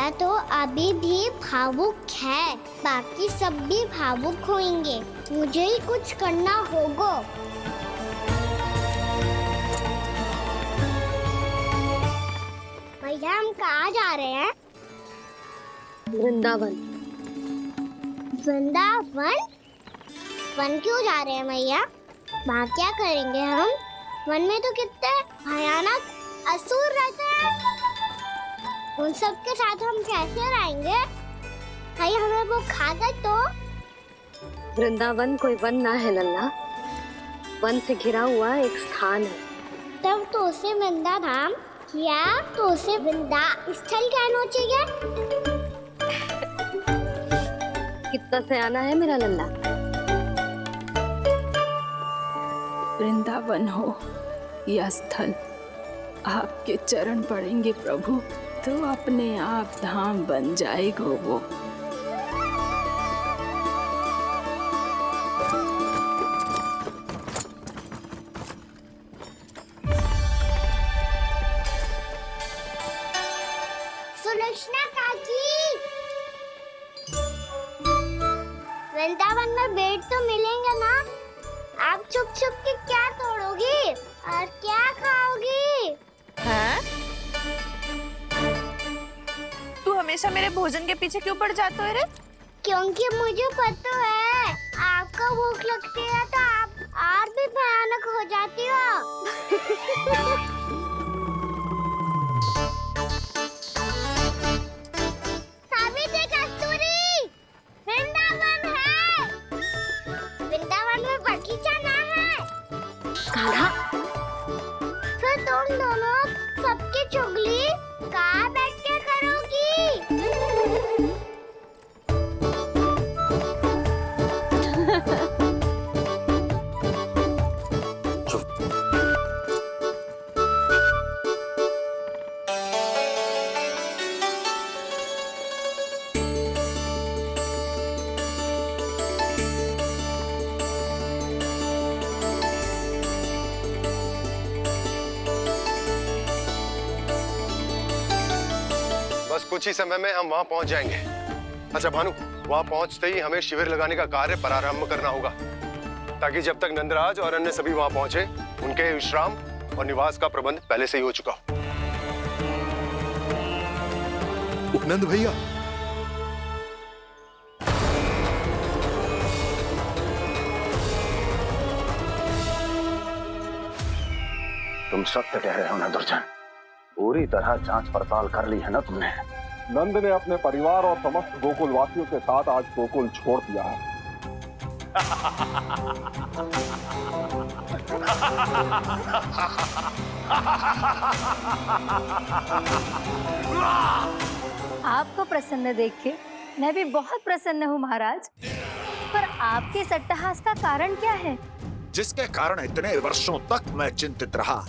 मैया तो अभी भी भावुक है, बाकी सब भी भावुक होंगे। मुझे ही कुछ करना होगा। भैया हम कहाँ जा रहे हैं? वृंदावन। वृंदावन? वन क्यों जा रहे हैं मैया? वहाँ क्या करेंगे हम? वन में तो कितने भयानक असुर रहते हैं। उन सब के साथ हम कैसे रहेंगे? कहीं हमें वो खा गए तो? वृंदावन कोई वन ना है लल्ला, वन से घिरा हुआ एक स्थान है। तब तो उसे वृंदा धाम या तो उसे वृंदा स्थल कहना चाहिए। कितना सयाना है मेरा लल्ला। वृंदावन हो या स्थल, आपके चरण पड़ेंगे प्रभु तो अपने आप धाम बन जाएगा वो। सुलक्षणा काकी, वृंदावन में बेट तो मिलेंगे ना? आप छुप छुप के क्या तोड़ोगी और क्या खाओगी? हाँ? तू हमेशा मेरे भोजन के पीछे क्यों पड़ जाता है रे? क्योंकि मुझे पता है आपको भूख लगती है तो आप और भी भयानक हो जाती हो। सावित्री, कस्तूरी, वृंदावन है। वृंदावन में बगीचा ना है। कान्हा, फिर तुम दोनों सबकी चुगली कहाँ बैठ के करोगी? बस कुछ ही समय में हम वहां पहुंच जाएंगे। अच्छा भानु, वहां पहुंचते ही हमें शिविर लगाने का कार्य प्रारंभ करना होगा, ताकि जब तक नंदराज और अन्य सभी वहां पहुंचे उनके विश्राम और निवास का प्रबंध पहले से ही हो चुका हो। उपनंद भैया, तुम सत्य कह रहे हो ना दुर्जन? पूरी तरह जांच पड़ताल कर ली है ना तुमने? नंद ने अपने परिवार और समस्त गोकुल वासियों के साथ आज गोकुल छोड़ दिया है। आपको प्रसन्न देख के मैं भी बहुत प्रसन्न हूँ महाराज। पर आपके इस अट्टहास का कारण क्या है? जिसके कारण इतने वर्षों तक मैं चिंतित रहा,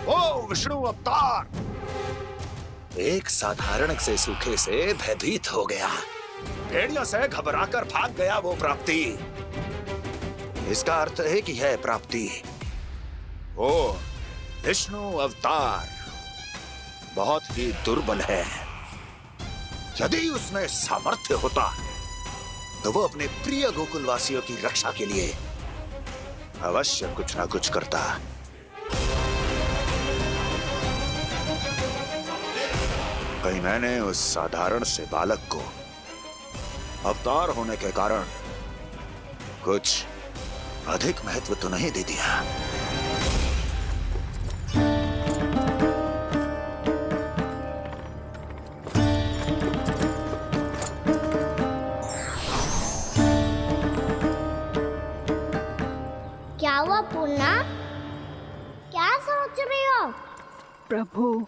ओ विष्णु अवतार, एक साधारण से सूखे से भयभीत हो गया, भेड़ियों से घबराकर भाग गया वो प्राप्ति। इसका अर्थ है कि यह प्राप्ति ओ विष्णु अवतार बहुत ही दुर्बल है। यदि उसमें सामर्थ्य होता तो वो अपने प्रिय गोकुलवासियों की रक्षा के लिए अवश्य कुछ ना कुछ करता। कहीं मैंने उस साधारण से बालक को अवतार होने के कारण कुछ अधिक महत्व तो नहीं दे दिया? क्या हुआ पूर्णा? क्या सोच रही हो? प्रभु,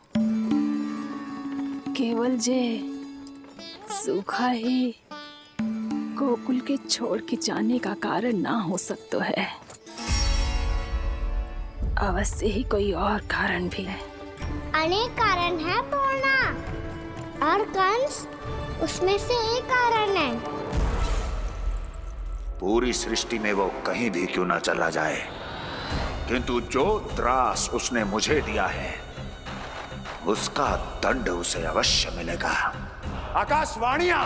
केवल जे सूखा ही गोकुल के छोड़ के जाने का कारण ना हो सकता है, अवश्य ही कोई और कारण भी है। अनेक कारण है पूर्णा, और कंस उसमें से एक कारण है। पूरी सृष्टि में वो कहीं भी क्यों ना चला जाए, किंतु जो त्रास उसने मुझे दिया है उसका दंड उसे अवश्य मिलेगा। आकाशवाणियों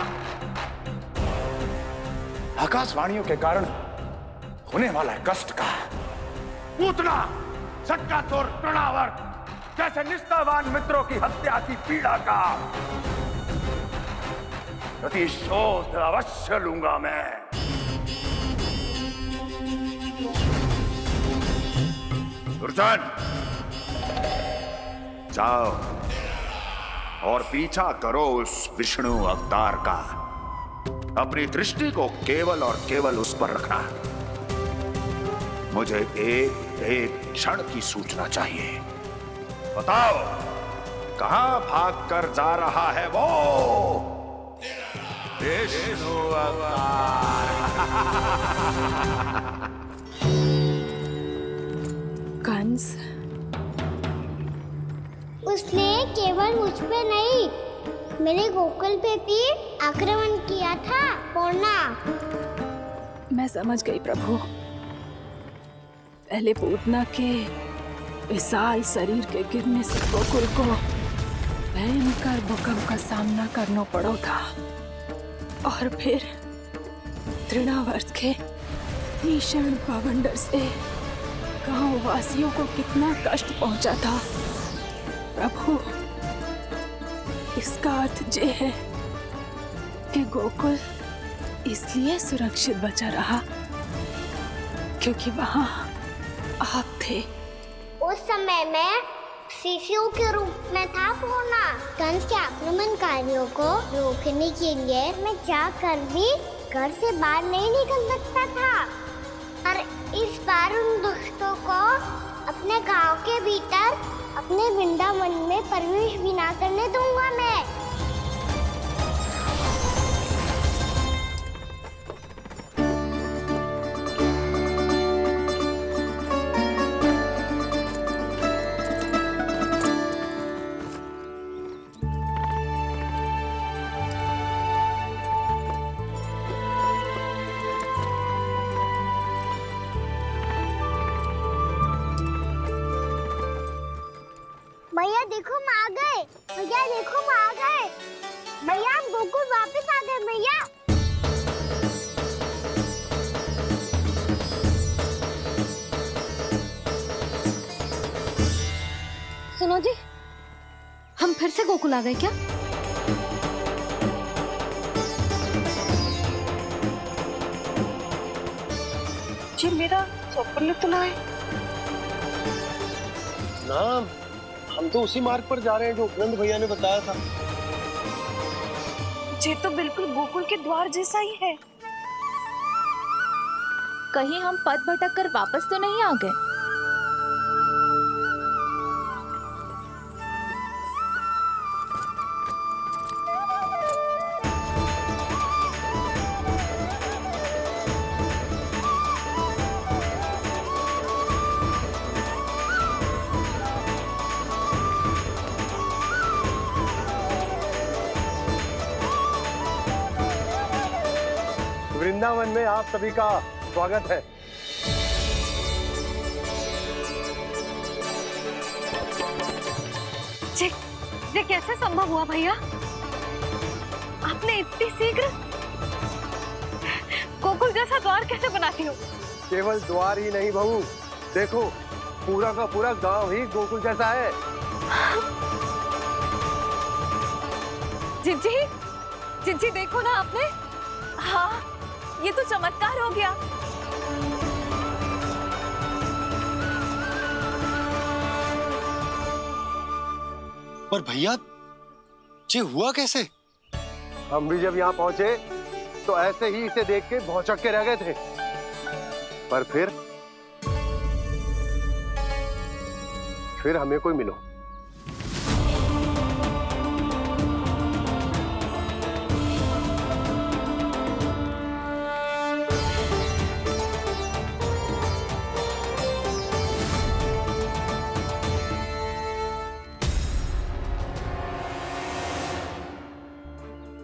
के कारण होने वाला कष्ट का पूतना सटकासुर तृणावर जैसे निष्ठावान मित्रों की हत्या की पीड़ा का प्रतिशोध अवश्य लूंगा मैं। दुर्जन, जाओ और पीछा करो उस विष्णु अवतार का। अपनी दृष्टि को केवल और केवल उस पर रखना। मुझे एक एक क्षण की सूचना चाहिए। बताओ, कहां भाग कर जा रहा है वो विष्णु अवतार? कंस, उसने केवल मुझ पे नहीं, मेरे गोकुल पे भी आक्रमण किया था पूर्णा। मैं समझ गई प्रभु। पहले पूतना के विशाल शरीर के गिरने से गोकुल को भयंकर भूकंप का सामना करना पड़ा था, और फिर तृणावर्त के भीषण पावंडर से गांव वासियों को कितना कष्ट पहुंचा था। प्रभु, इसका अर्थ ये है कि गोकुल इसलिए सुरक्षित बचा रहा क्योंकि वहां आप थे। उस समय मैं शिशु के रूप में था पूर्णा। कंस के आक्रमणकारियों को रोकने के लिए मैं जाकर भी घर से बाहर नहीं निकल सकता था, और इस बार उन दुष्टों को अपने गांव के भीतर अपने वृंदावन में प्रवेश भी ना करने दूंगा मैं। भैया देखो हम आ गए। भैया देखो हम आ गए। भैया हम गोकुल वापस आ गए भैया। सुनो जी, हम फिर से गोकुल आ गए क्या? जी मेरा स्वप्न तो ना है। नाम, हम तो उसी मार्ग पर जा रहे हैं जो उपनंद भैया ने बताया था। ये तो बिल्कुल गोकुल के द्वार जैसा ही है। कहीं हम पथ भटक कर वापस तो नहीं आ गए? वृंदावन में आप सभी का स्वागत है। ये कैसे संभव हुआ भैया? आपने इतनी शीघ्र गोकुल जैसा द्वार कैसे बना दिया? केवल द्वार ही नहीं बहू, देखो पूरा का पूरा गांव ही गोकुल जैसा है। जिज्जी देखो ना आपने। हाँ, ये तो चमत्कार हो गया। पर भैया, ये हुआ कैसे? हम भी जब यहाँ पहुंचे तो ऐसे ही इसे देख के भौचक के रह गए थे, पर फिर हमें कोई मिलो।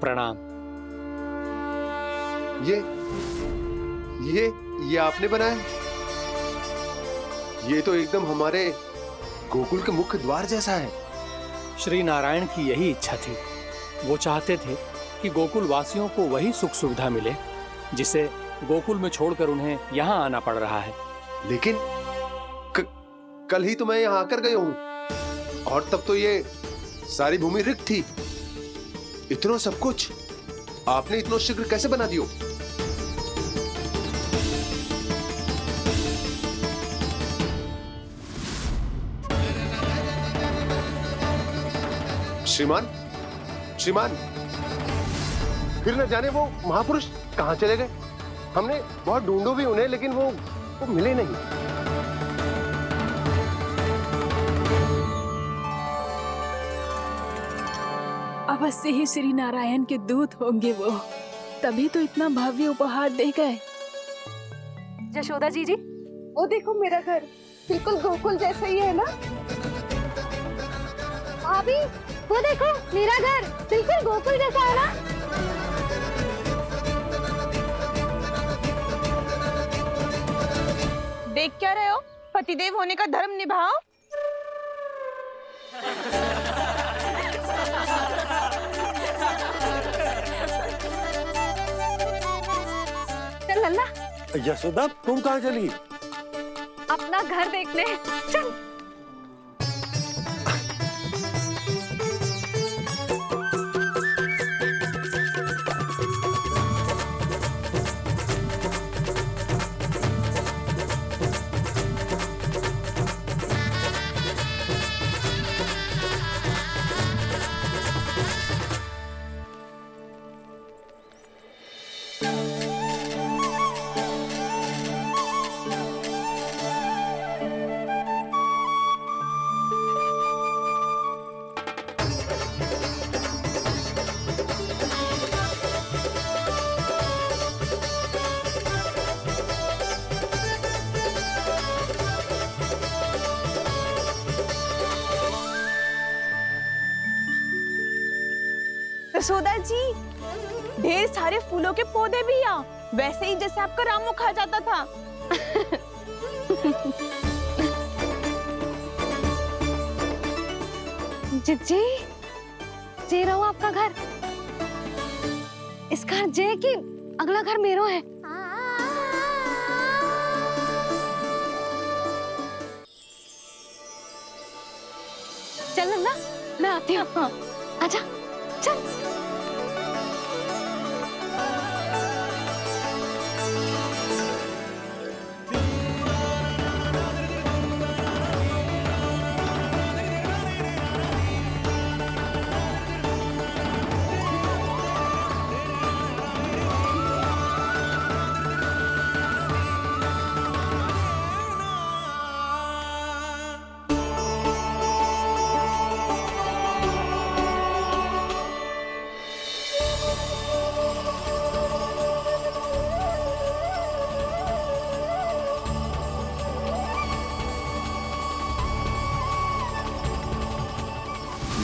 प्रणाम। ये आपने बनाया? ये तो एकदम हमारे गोकुल के मुख्य द्वार जैसा है। श्री नारायण की यही इच्छा थी। वो चाहते थे कि गोकुल वासियों को वही सुख सुविधा मिले जिसे गोकुल में छोड़कर उन्हें यहाँ आना पड़ रहा है। लेकिन कल ही तो मैं यहाँ आकर गया हूँ और तब तो ये सारी भूमि रिक्त थी। इतना सब कुछ आपने इतना शीघ्र कैसे बना दियो? श्रीमान, श्रीमान, फिर न जाने वो महापुरुष कहाँ चले गए। हमने बहुत ढूंढो भी उन्हें, लेकिन वो मिले नहीं। अवश्य ही श्री नारायण के दूत होंगे वो, तभी तो इतना भव्य उपहार दे गए। यशोदा जी, वो देखो मेरा घर बिल्कुल गोकुल जैसा ही है ना। भाभी वो देखो मेरा घर बिल्कुल गोकुल जैसा है ना। देख क्या रहे हो? पतिदेव होने का धर्म निभाओ। चल लल्ला, यशोदा तुम कहाँ चली? अपना घर देखने चल। यशोदा जी, ढेर सारे फूलों के पौधे भी यहाँ, वैसे ही जैसे आपका रामू खा जाता था। जिज्जी, जे रहो आपका घर। इस घर जे कि अगला घर मेरो है। चल ना, मैं आती हूँ। हाँ, आजा, चल।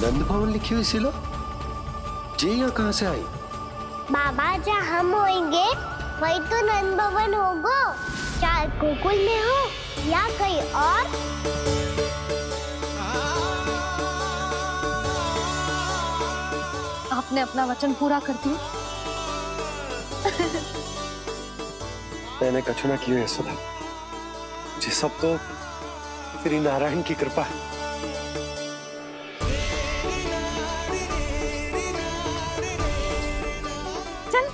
नंद भवन लिखी हुई सिलो, जी यहाँ कहाँ से आई? बाबा, जहाँ हम होंगे वही तो नंद भवन होगा। चाहे गोकुल में हो या कहीं और। आपने अपना वचन पूरा कर दिया। मैंने कछु ना किया यशोदा, ये सब तो श्री नारायण की कृपा है। चल,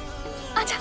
आजा।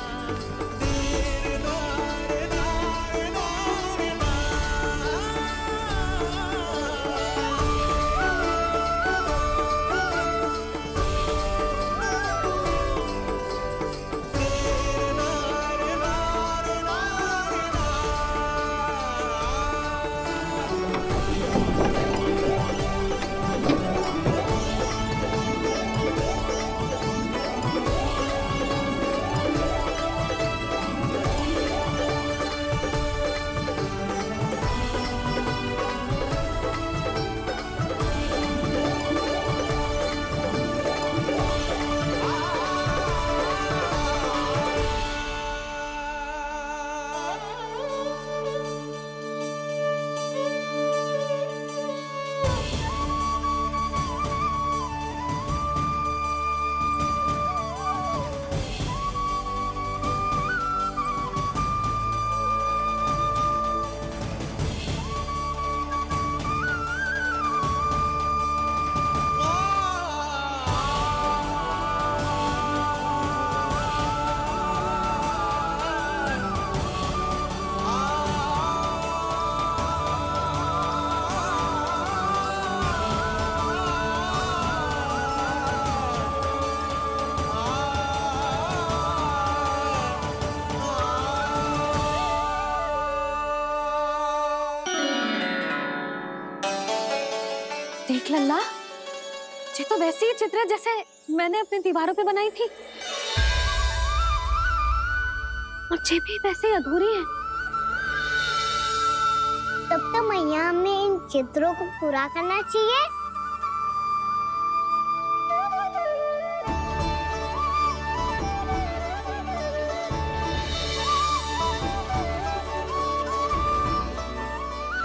देख लल्ला, ये तो वैसी ही चित्र है जैसे मैंने अपनी दीवारों पे बनाई थी, और ये भी वैसे ही अधूरी है। तब तो मैया हमें इन चित्रों को पूरा करना चाहिए।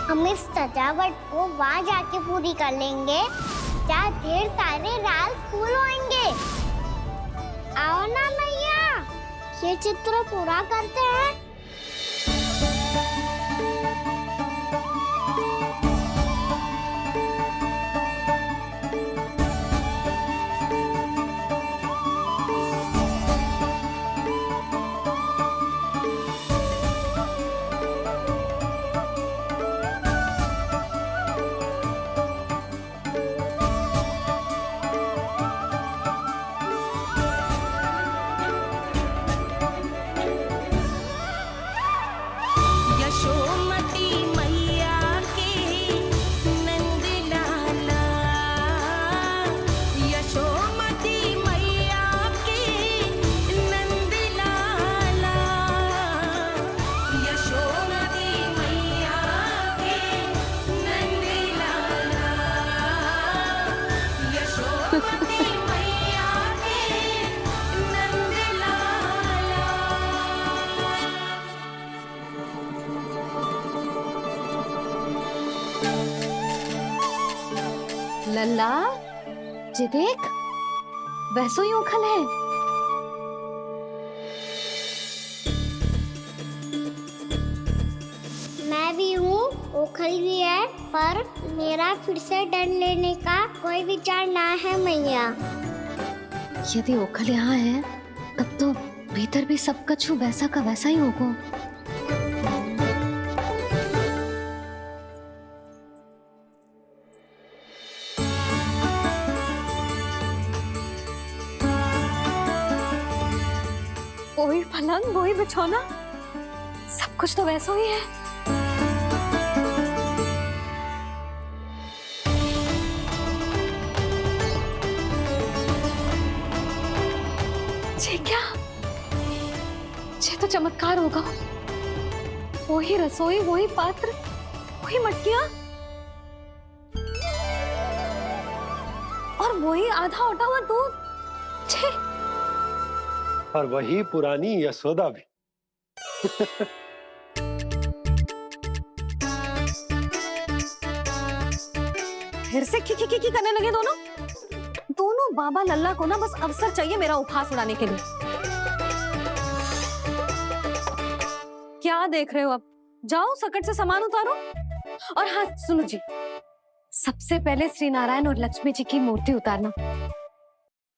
हम इस सजावट को वहाँ जाके पूरी कर लेंगे जहाँ ढेर सारे लाल फूल होंगे। आओ ना मैया, ये चित्र पूरा करते हैं। लल्ला, ये देख, वैसो ही उखल है। मैं भी हूँ, ओखल भी है, पर मेरा फिर से डर लेने का कोई विचार ना है मैया। यदि ओखल यहाँ है, तब तो भीतर भी सब कछु वैसा का वैसा ही होगा। वही पलंग, वही बिछौना, सब कुछ तो वैसा ही है। ये क्या? ये तो चमत्कार होगा। वही रसोई, वही पात्र, वही मटकियां, और वही आधा उठा हुआ दूध। छे! और वही पुरानी यशोदा भी। फिर से की करने लगे दोनों। दोनों बाबा लल्ला को ना बस अवसर चाहिए मेरा उपहास उड़ाने के लिए। क्या देख रहे हो? अब जाओ, सकट से सामान उतारो। और हाँ सुनो जी, सबसे पहले श्री नारायण और लक्ष्मी जी की मूर्ति उतारना।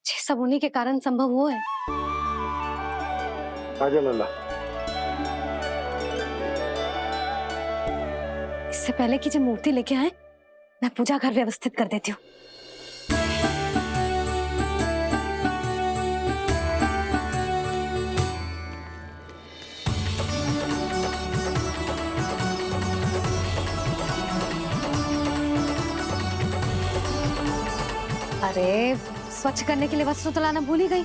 ये सब उन्हीं के कारण संभव हुआ है। आजा लल्ला। इससे पहले कि जो मूर्ति लेके आए, मैं पूजा घर व्यवस्थित कर देती हूँ। अरे, स्वच्छ करने के लिए वस्त्र तो लाना भूल ही गई।